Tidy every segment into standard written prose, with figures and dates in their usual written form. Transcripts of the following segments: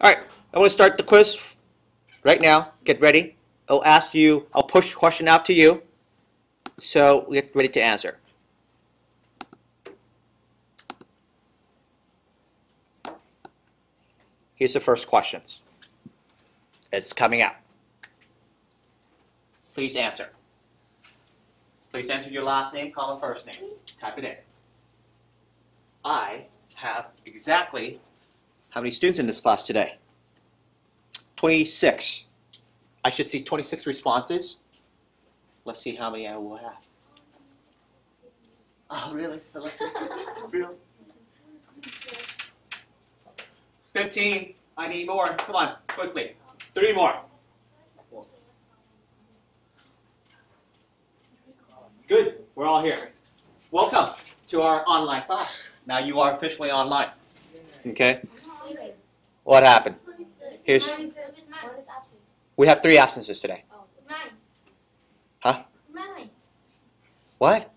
All right, I want to start the quiz right now. Get ready. I'll push the question out to you. So get ready to answer. Here's the first questions. It's coming out. Please answer. Please enter your last name, comma, first name. Type it in. I have exactly how many students in this class today? 26. I should see 26 responses. Let's see how many I will have. Oh, really? Let's see. Really? 15. I need more. Come on, quickly. 3 more. Good. We're all here. Welcome to our online class. Now you are officially online. Okay? What happened? Here's. We have 3 absences today. Huh? What?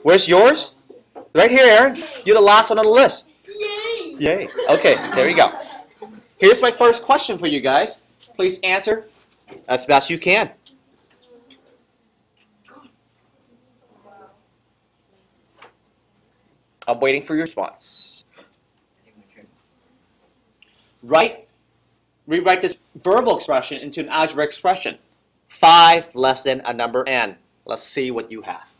Where's yours? Right here, Aaron. You're the last one on the list. Yay! Yay. Okay, there you go. Here's my first question for you guys. Please answer as best you can. I'm waiting for your response. Rewrite this verbal expression into an algebraic expression. 5 less than a number n. Let's see what you have.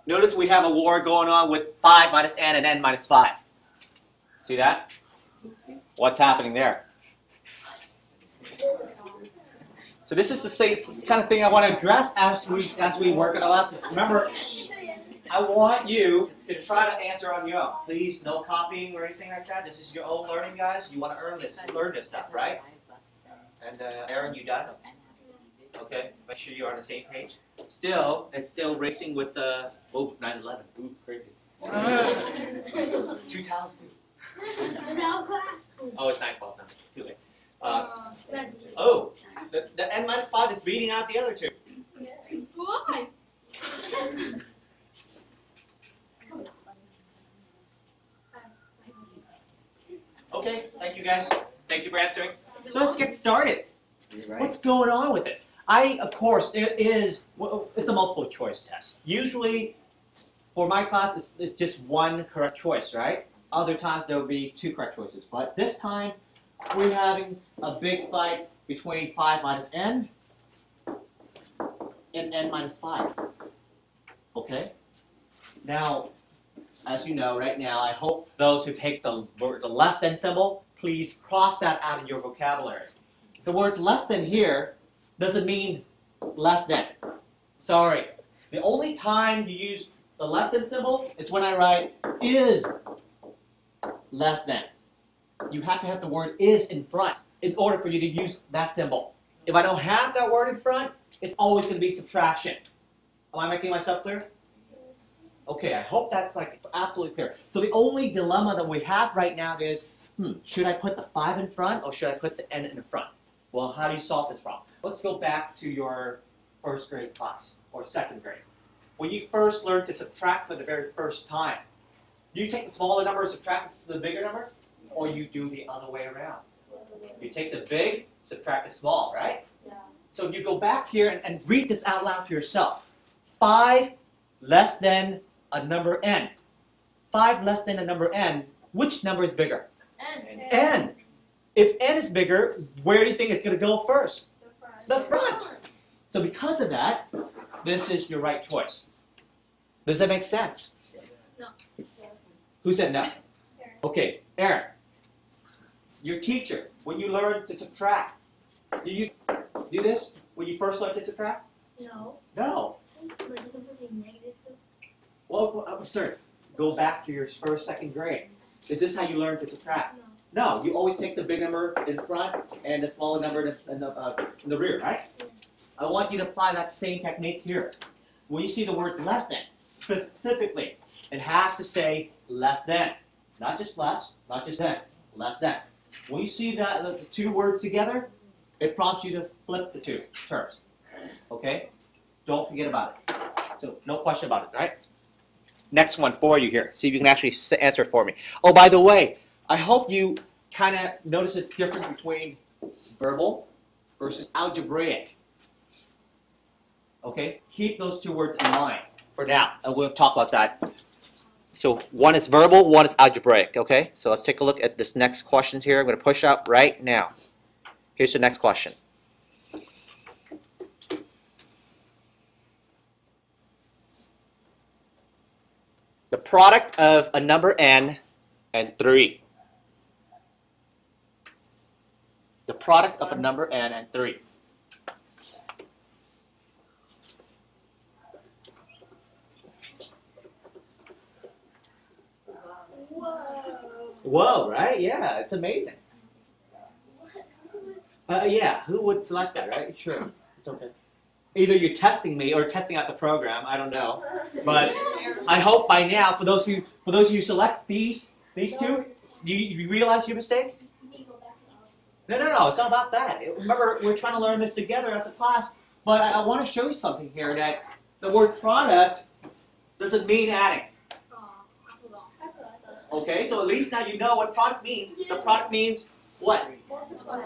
Notice we have a war going on with 5 minus n and n minus 5. See that? What's happening there? So this is the same kind of thing I want to address as we work on the lessons. Remember, I want you to try to answer on your own. Please, no copying or anything like that. This is your own learning, guys. You want to learn this stuff, right? And Aaron, you done? Okay, make sure you're on the same page. It's still racing with the 9/11. Ooh, crazy. 2000. Oh, it's 9/12 now. Too late. The n minus 5 is beating out the other 2. Why? Okay, thank you guys. Thank you for answering. So let's get started. What's going on with this? Of course, it's a multiple choice test. Usually, for my class, it's just one correct choice, right? Other times there will be 2 correct choices. But this time, we're having a big fight between 5 minus n and n minus 5. Okay? Now, as you know, right now, I hope those who pick the less than symbol, please cross that out of your vocabulary. The word less than here doesn't mean less than. Sorry. The only time you use the less than symbol is when I write is less than. You have to have the word is in front in order for you to use that symbol. If I don't have that word in front, it's always going to be subtraction. Am I making myself clear? Okay, I hope that's absolutely clear. So the only dilemma that we have right now is, should I put the 5 in front or should I put the n in front? Well, how do you solve this problem? Let's go back to your 1st grade class or 2nd grade. When you first learned to subtract for the very first time, do you take the smaller number and subtract the bigger number? Or you do the other way around? You take the big, subtract the small, right? Yeah. So you go back here and read this out loud to yourself. 5 less than a number n. 5 less than a number n, which number is bigger? N. If n is bigger, where do you think it's going to go first? The front. So because of that, this is your right choice. Does that make sense? No. Who said no? Okay, Aaron. Your teacher, when you learn to subtract, do you do this when you first learn to subtract? No. No. Like something negative too? Well, I'm sorry. Go back to your 1st, 2nd grade. Is this how you learn to subtract? No. No, you always take the big number in front and the smaller number in the rear, right? Yeah. I want you to apply that same technique here. When you see the word less than, specifically, it has to say less than. Not just less, not just than, less than. When you see the 2 words together, it prompts you to flip the 2 terms. Okay? Don't forget about it. So no question about it, right? Next one for you here. See if you can actually answer it for me. Oh, by the way, I hope you kind of notice the difference between verbal versus algebraic. Okay? Keep those two words in mind for now, and we'll talk about that. So one is verbal, one is algebraic. Okay? So let's take a look at this next question here. I'm going to push up right now. Here's the next question. The product of a number n and 3. The product of a number n and 3. Whoa, right? Yeah, it's amazing. Yeah, who would select that, right? Sure. It's okay. Either you're testing me or testing out the program, I don't know. But I hope by now, for those who select these two, you realize your mistake? No, it's not about that. Remember, we're trying to learn this together as a class, but I want to show you something here that the word product doesn't mean adding. Okay, so at least now you know what product means. The product means what?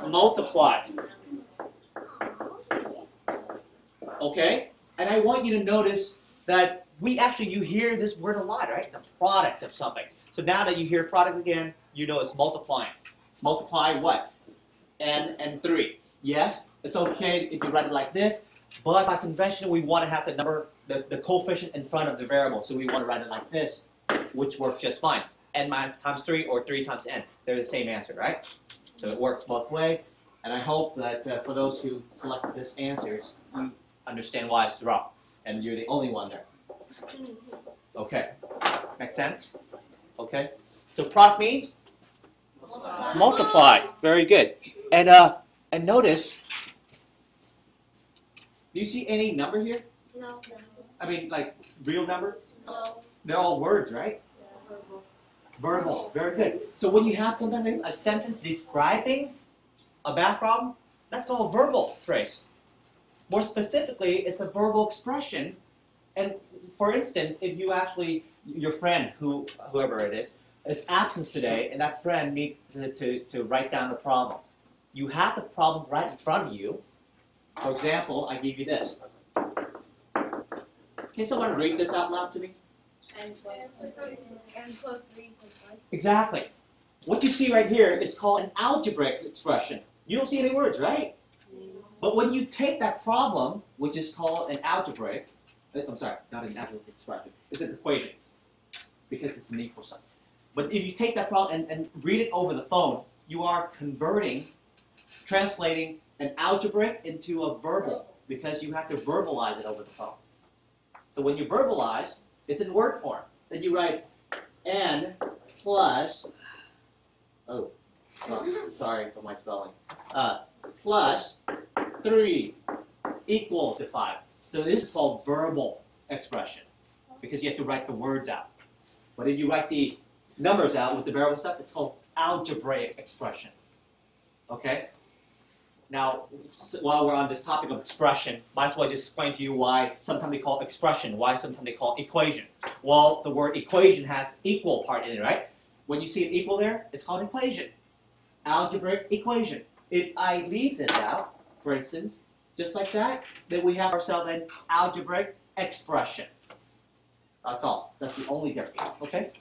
Multiply. Okay? And I want you to notice that you hear this word a lot, right? The product of something. So now that you hear product again, you know it's multiplying. Multiply what? N and 3. Yes, it's okay if you write it like this, but by convention we want to have the number, the coefficient in front of the variable. So we want to write it like this, which works just fine. N times 3 or 3 times n. They're the same answer, right? So it works both ways. And I hope that for those who selected this answers, you understand why it's wrong. And you're the only one there. Okay. Make sense? Okay. So product means? Multiply. Very good. And notice, do you see any number here? No. I mean, like real numbers? No. They're all words, right? Verbal. Very good. So when you have something like a sentence describing a math problem, that's called a verbal phrase. More specifically, it's a verbal expression. And for instance, if you actually, your friend, whoever it is absent today, and that friend needs to write down the problem. You have the problem right in front of you. For example, I give you this. Can someone read this out loud to me? N plus 3 plus 5. Exactly. What you see right here is called an algebraic expression. You don't see any words, right? But when you take that problem, which is called an algebraic, I'm sorry, not an algebraic expression, it's an equation, because it's an equal sign. But if you take that problem and read it over the phone, you are translating an algebraic into a verbal, because you have to verbalize it over the phone. So when you verbalize, it's in word form. Then you write n plus, sorry for my spelling, plus 3 equals to 5. So this is called verbal expression, because you have to write the words out. But if you write the numbers out with the variable stuff, it's called algebraic expression. Okay? Now, while we're on this topic of expression, might as well just explain to you why sometimes they call expression, why sometimes they call equation. Well, the word equation has equal part in it, right? When you see an equal there, it's called equation. Algebraic equation. If I leave this out, for instance, just like that, then we have ourselves an algebraic expression. That's all. That's the only difference. Okay?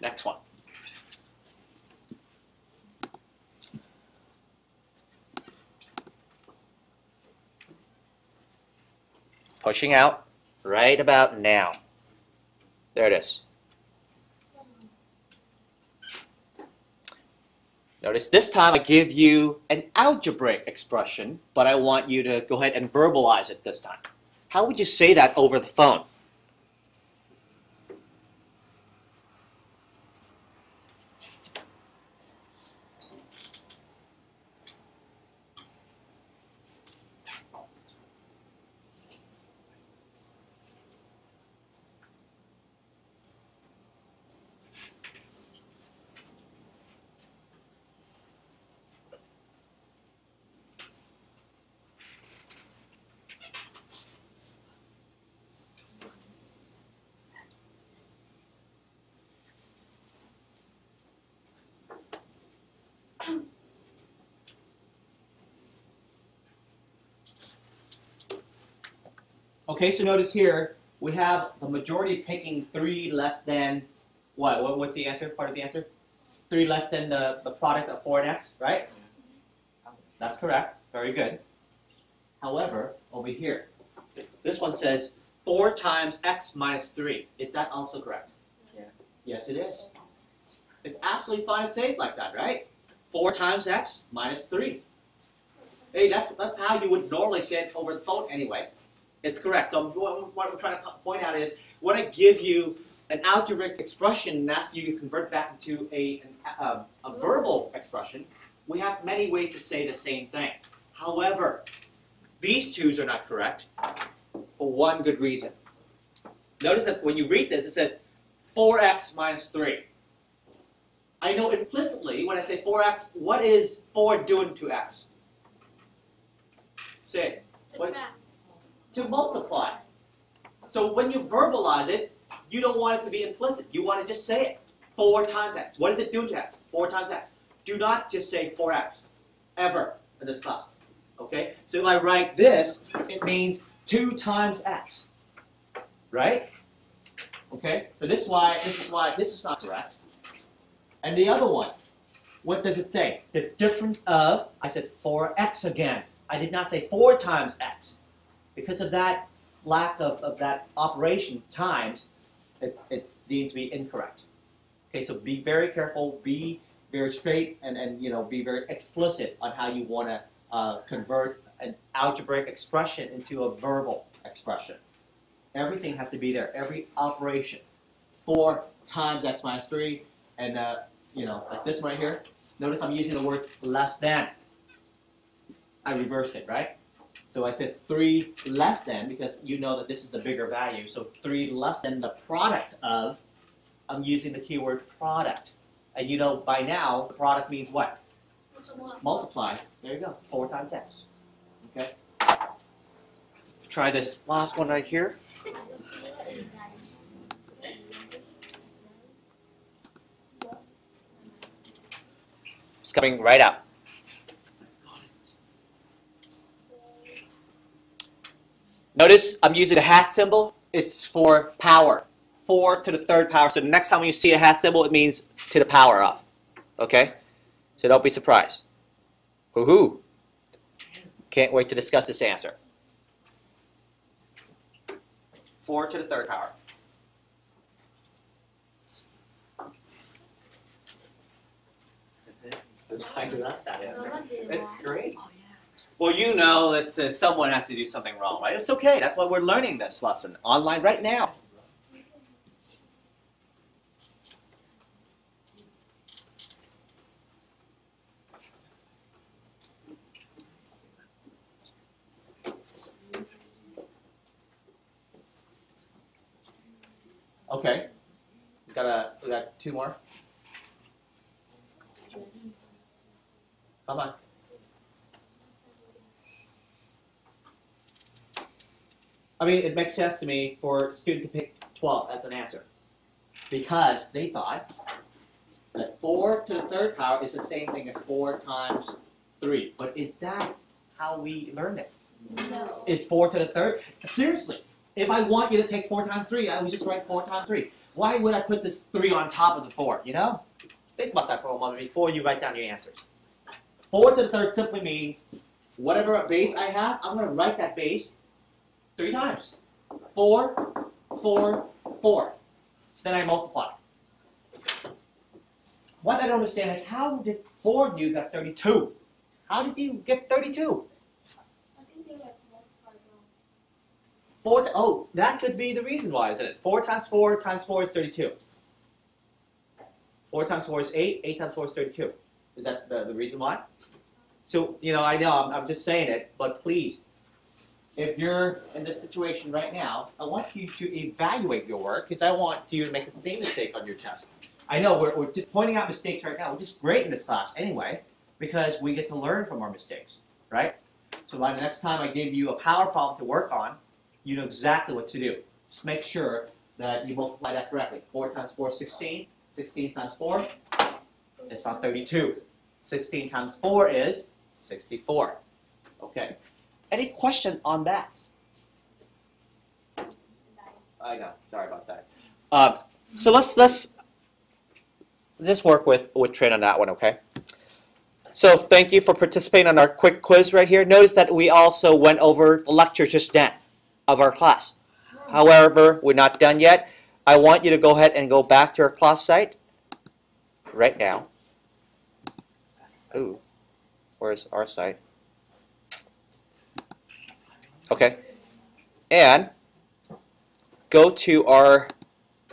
Next one. Pushing out right about now. There it is. Notice this time I give you an algebraic expression, but I want you to go ahead and verbalize it this time. How would you say that over the phone? Okay, so notice here, we have the majority picking 3 less than, what? What's the answer, part of the answer? 3 less than the product of 4 and x, right? That's correct, very good. However, over here, this one says 4 times x minus 3. Is that also correct? Yeah. Yes, it is. It's absolutely fine to say it like that, right? 4 times x minus 3. Hey, that's how you would normally say it over the phone anyway. It's correct. So what I'm trying to point out is, when I give you an algebraic expression and ask you to convert back into a verbal expression, we have many ways to say the same thing. However, these twos are not correct for one good reason. Notice that when you read this, it says 4x minus 3. I know implicitly when I say 4x, what is 4 doing to x? Say it. Subtract. To multiply. So when you verbalize it, you don't want it to be implicit. You want to just say it. 4 times x. What does it do to x? 4 times x. Do not just say 4x. Ever in this class. Okay? So if I write this, it means 2 times x. Right? Okay? So this is why this is not correct. And the other one, what does it say? The difference of, I said 4x again. I did not say 4 times x. Because of that lack of that operation times, it's deemed to be incorrect. Okay, so be very careful, be very straight, and be very explicit on how you want to convert an algebraic expression into a verbal expression. Everything has to be there, every operation. 4 times x minus 3, and like this one right here. Notice I'm using the word less than. I reversed it, right? So I said 3 less than, because you know that this is the bigger value. So 3 less than the product of, I'm using the keyword product. And you know by now, the product means what? Multiply. There you go. 4 times x. Okay? Try this last one right here. It's coming right out. Notice I'm using the hat symbol. It's for power. 4 to the 3rd power. So the next time you see a hat symbol, it means to the power of. Okay? So don't be surprised. Woohoo! Can't wait to discuss this answer. 4 to the 3rd power. I love that answer. It's great. Well, you know that someone has to do something wrong, right? It's okay. That's why we're learning this lesson online right now. Okay. We got 2 more. Come on. I mean, it makes sense to me for a student to pick 12 as an answer, because they thought that 4 to the 3rd power is the same thing as 4 times 3. But is that how we learn it? No. Is 4 to the 3rd? Seriously, if I want you to take 4 times 3, I would just write 4 times 3. Why would I put this 3 on top of the 4, you know? Think about that for a moment before you write down your answers. 4 to the 3rd simply means whatever base I have, I'm going to write that base 3 times. 4, 4, 4. Then I multiply. What I don't understand is, how did 4 of you get 32? How did you get 32? I think they like multiplied wrong. 4 oh, that could be the reason why, isn't it? 4 times 4 times 4 is 32. 4 times 4 is 8. 8 times 4 is 32. Is that the reason why? So, I know I'm just saying it, but please, if you're in this situation right now, I want you to evaluate your work, because I want you to make the same mistake on your test. I know we're just pointing out mistakes right now, which is great in this class anyway, because we get to learn from our mistakes, right? So by the next time I give you a power problem to work on, you know exactly what to do. Just make sure that you multiply that correctly. 4 times 4 is 16. 16 times 4, it's not 32. 16 times 4 is 64. Okay. Any question on that? I know. Sorry about that. So let's work with Trin on that one, okay? So thank you for participating on our quick quiz right here. Notice that we also went over the lecture just then of our class. However, we're not done yet. I want you to go ahead and go back to our class site right now. Ooh, where's our site? Okay. And go to our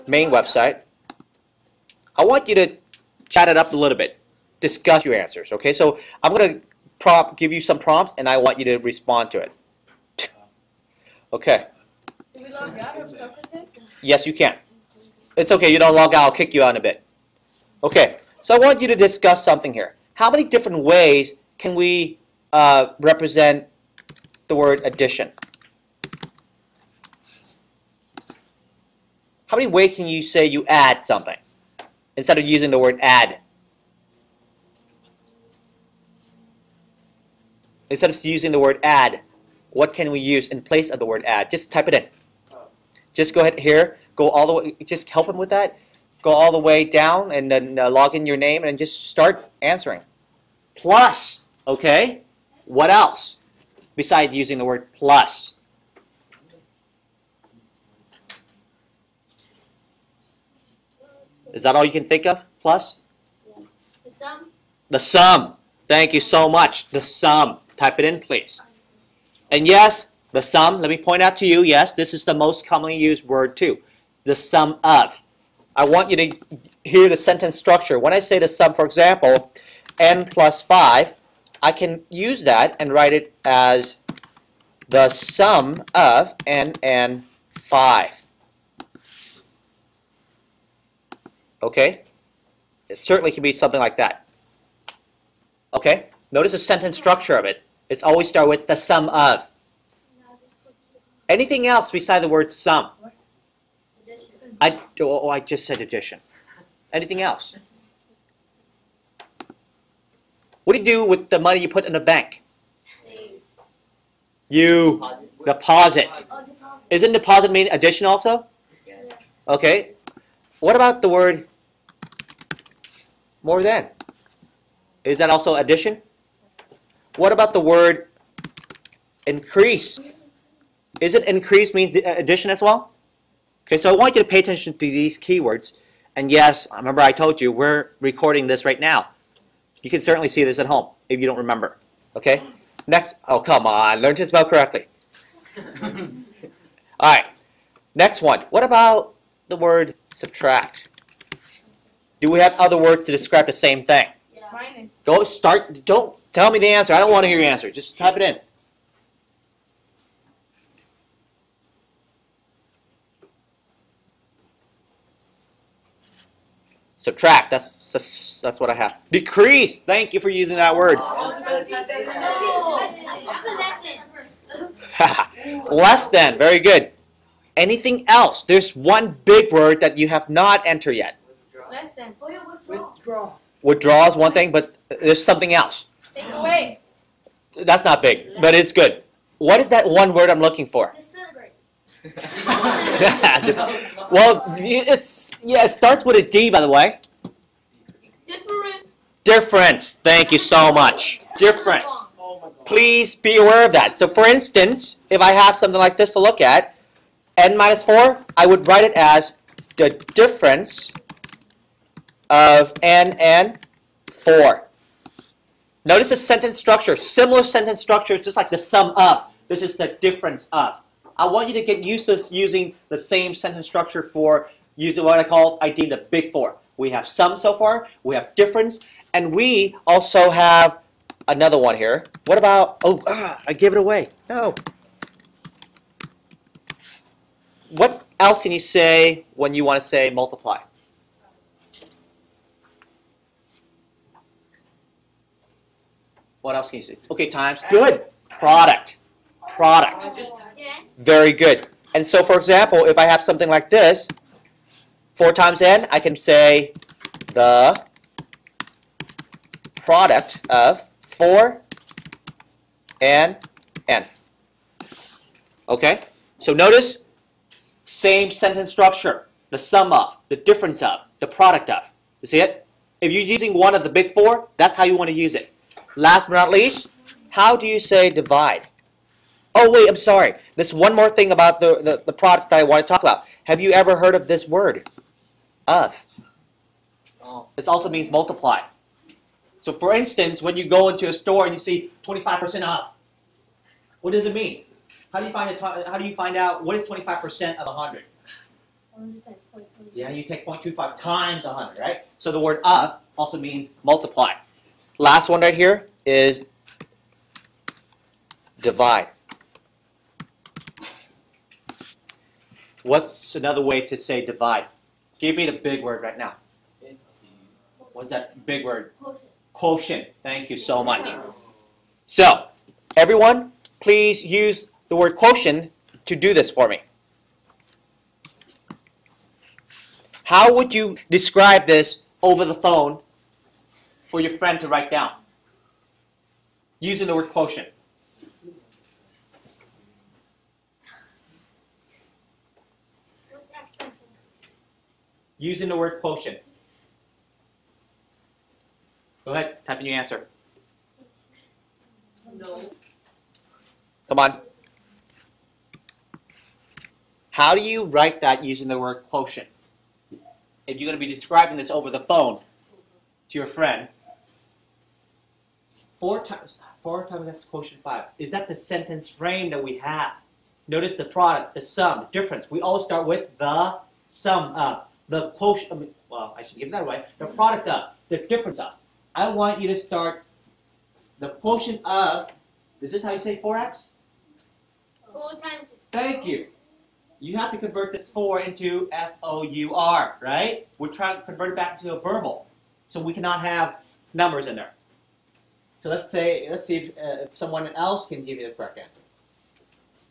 main website. I want you to chat it up a little bit. Discuss your answers, okay? So I'm going to give you some prompts, and I want you to respond to it. Okay. Do we log out of Socrative? Yes, you can. It's okay. You don't log out. I'll kick you out in a bit. Okay. So I want you to discuss something here. How many different ways can we represent the word addition? How many ways can you say you add something instead of using the word add? Instead of using the word add, what can we use in place of the word add? Just type it in. Just go ahead here, go all the way, just help him with that. Go all the way down and then log in your name and just start answering. Plus, okay? What else besides using the word plus? Is that all you can think of? Plus? The sum? The sum. Thank you so much. The sum. Type it in, please. And yes, the sum, let me point out to you, yes, this is the most commonly used word too. The sum of. I want you to hear the sentence structure. When I say the sum, for example, n plus 5, I can use that and write it as the sum of n and 5. Okay? It certainly can be something like that. Okay? Notice the sentence structure of it. It's always start with the sum of. Anything else beside the word sum? I just said addition. Anything else? What do you do with the money you put in the bank? You deposit. Isn't deposit mean addition also? Okay. What about the word more than? Is that also addition? What about the word increase? Isn't increase means addition as well? Okay, so I want you to pay attention to these keywords. And yes, remember I told you, we're recording this right now. You can certainly see this at home if you don't remember. Okay? Next, oh come on, learn to spell correctly. Alright, next one. What about the word subtract? Do we have other words to describe the same thing? Minus. Go start, don't tell me the answer. I don't want to hear your answer. Just type it in. Subtract, that's what I have. Decrease, thank you for using that word. Less than, very good. Anything else? There's one big word that you have not entered yet. Less than. Withdraw. Withdraw is one thing, but there's something else. Take away. That's not big, but it's good. What is that one word I'm looking for? Disintegrate. Well, it starts with a D, by the way. Difference. Difference. Thank you so much. Difference. Please be aware of that. So, for instance, if I have something like this to look at, n minus 4, I would write it as the difference of n and 4. Notice the sentence structure. Similar sentence structure, just like the sum of. This is the difference of. I want you to get used to using the same sentence structure for using what I deem the big four. We have sum so far, we have difference, and we also have another one here. What about, I gave it away. No. What else can you say when you want to say multiply? What else can you say? Okay, times. Good. Product. Product. Very good. And so, for example, if I have something like this, 4 times n, I can say the product of 4 and n. Okay? So notice, Same sentence structure. The sum of, the difference of, the product of. You see it? If you're using one of the big four, that's how you want to use it. Last but not least, how do you say divide? Oh wait, I'm sorry. There's one more thing about the product that I want to talk about. Have you ever heard of this word? Of. This also means multiply. So for instance, when you go into a store and you see 25% off, what does it mean? How do you find out what is 25% of 100? 100 times 0.25. Yeah, you take 0.25 times 100, right? So the word of also means multiply. Last one right here is divide. What's another way to say divide? Give me the big word right now. What's that big word? Quotient. Quotient. Thank you so much. So, everyone, please use the word quotient to do this for me. How would you describe this over the phone for your friend to write down? Using the word quotient. Using the word quotient. Go ahead, type in your answer. No. Come on. How do you write that using the word quotient? If you're going to be describing this over the phone to your friend, 4 times that's quotient 5. Is that the sentence frame that we have? Notice the product, the sum, the difference. We always start with the sum of, the quotient, well, I should give that away, the product of, the difference of. I want you to start the quotient of, is this how you say 4x? 4 times. Thank you. You have to convert this 4 into F-O-U-R, right? We're trying to convert it back into a verbal. So we cannot have numbers in there. So let's see if someone else can give you the correct answer.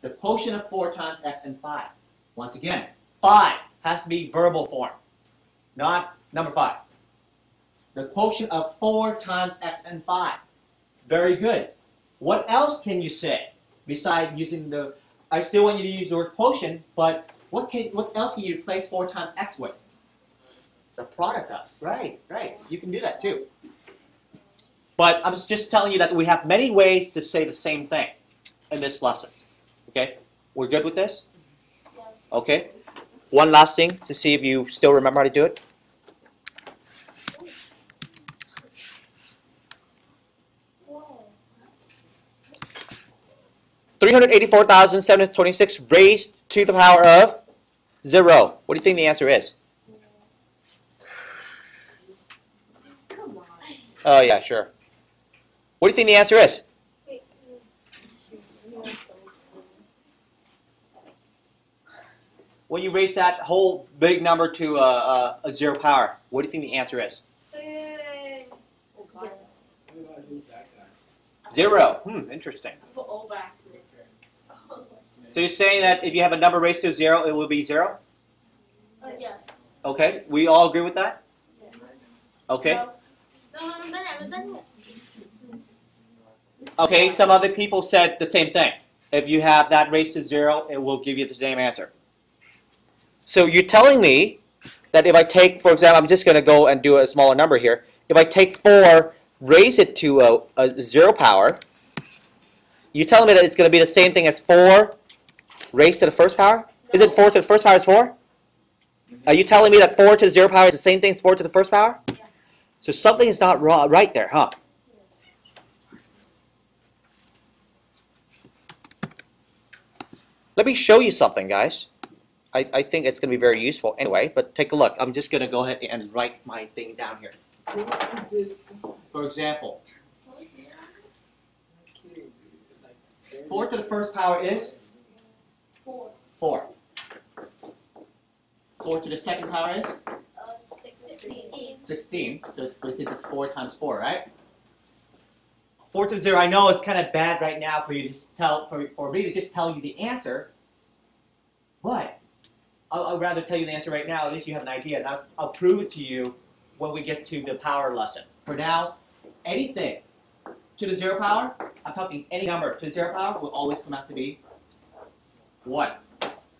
The quotient of 4 times x and 5. Once again, 5 has to be verbal form, not number 5. The quotient of 4 times x and 5. Very good. What else can you say besides using the... I still want you to use the word quotient, but what else can you replace 4 times x with? The product of. Right. You can do that too. But I'm just telling you that we have many ways to say the same thing in this lesson. Okay? We're good with this? Okay. One last thing to see if you still remember how to do it. Whoa. 384,726 raised to the power of 0. What do you think the answer is? Come on. Oh, yeah, sure. What do you think the answer is? Wait. When you raise that whole big number to a 0 power, what do you think the answer is? 0. Interesting. So you're saying that if you have a number raised to 0, it will be 0? Yes. Okay, we all agree with that? Okay. No, I'm done yet. Okay, some other people said the same thing. If you have that raised to 0, it will give you the same answer. So you're telling me that if I take, for example, I'm just going to go and do a smaller number here. If I take 4, raise it to a 0 power, you're telling me that it's going to be the same thing as 4 raised to the first power? Is it 4 to the first power is 4? Are you telling me that 4 to the 0 power is the same thing as 4 to the first power? Yeah. So something is not right there, huh? Let me show you something, guys. I think it's going to be very useful anyway, but take a look. I'm just going to go ahead and write my thing down here. What is this? For example, 4 to the first power is 4. 4. 4 to the second power is 16. 16. So it's because it's 4 times 4, right? 4 to 0. I know it's kind of bad right now for you to just for me to just tell you the answer, but I'd rather tell you the answer right now. At least you have an idea, and I'll prove it to you when we get to the power lesson. For now, anything to the 0 power, I'm talking any number to the 0 power, will always come out to be 1.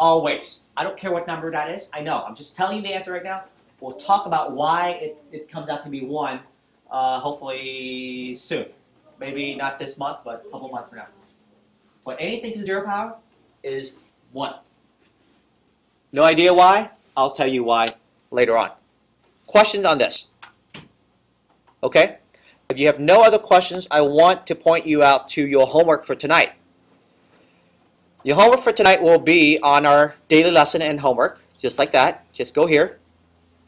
Always. I don't care what number that is. I know. I'm just telling you the answer right now. We'll talk about why it comes out to be 1 hopefully soon. Maybe not this month, but a couple months from now. But anything to 0 power is 1. No idea why? I'll tell you why later on. Questions on this? Okay? If you have no other questions, I want to point you out to your homework for tonight. Your homework for tonight will be on our daily lesson and homework, just like that. Just go here,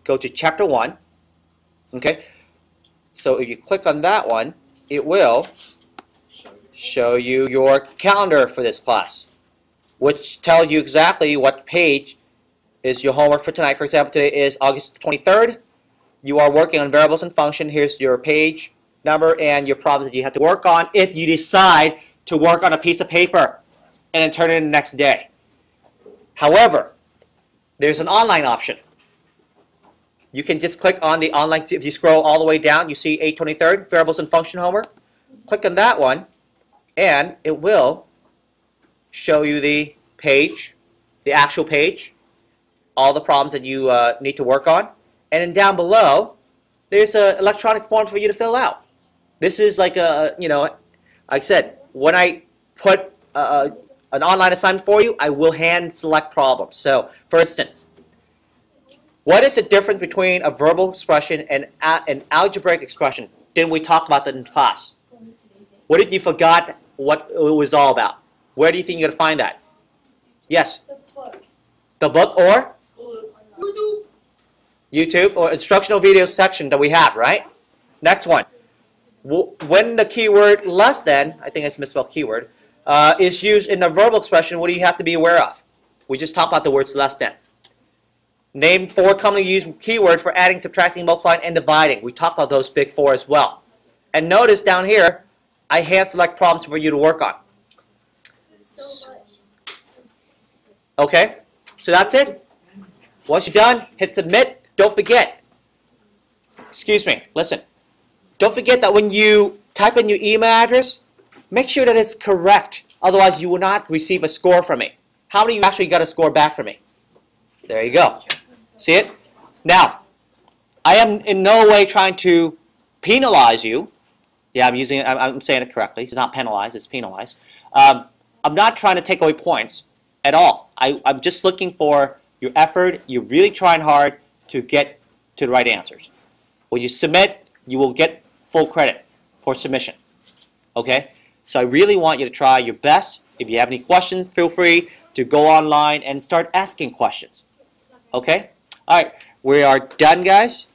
go to chapter 1. Okay? So if you click on that one, it will show you your calendar for this class, which tells you exactly what page is your homework for tonight. For example, today is August 23rd. You are working on variables and function. Here's your page number and your problems that you have to work on if you decide to work on a piece of paper and then turn it in the next day. However, there's an online option. You can just click on the online, if you scroll all the way down, you see 8/23rd, variables and function homework. Click on that one, and it will show you the page, the actual page, all the problems that you need to work on. And then down below, there's an electronic form for you to fill out. This is like a, like I said, when I put an online assignment for you, I will hand select problems. So, for instance, what is the difference between a verbal expression and an algebraic expression? Didn't we talk about that in class? What did you forgot what it was all about? Where do you think you're going to find that? Yes? The book. The book or? YouTube. YouTube or instructional video section that we have, right? Next one. When the keyword less than, I think it's misspelled keyword, is used in a verbal expression, what do you have to be aware of? We just talked about the words less than. Name 4 commonly used keywords for adding, subtracting, multiplying, and dividing. We talked about those big 4 as well. And notice down here, I hand select problems for you to work on. So much. Okay? So that's it. Once you're done, hit submit. Don't forget. Excuse me. Listen. Don't forget that when you type in your email address, make sure that it's correct. Otherwise, you will not receive a score from me. How many of you actually got a score back from me? There you go. See it? Now, I am in no way trying to penalize you. Yeah, I'm saying it correctly. It's not penalize, it's penalize. I'm not trying to take away points at all. I'm just looking for your effort. You're really trying hard to get to the right answers. When you submit, you will get full credit for submission. Okay? So I really want you to try your best. If you have any questions, feel free to go online and start asking questions. Okay? All right. We are done, guys.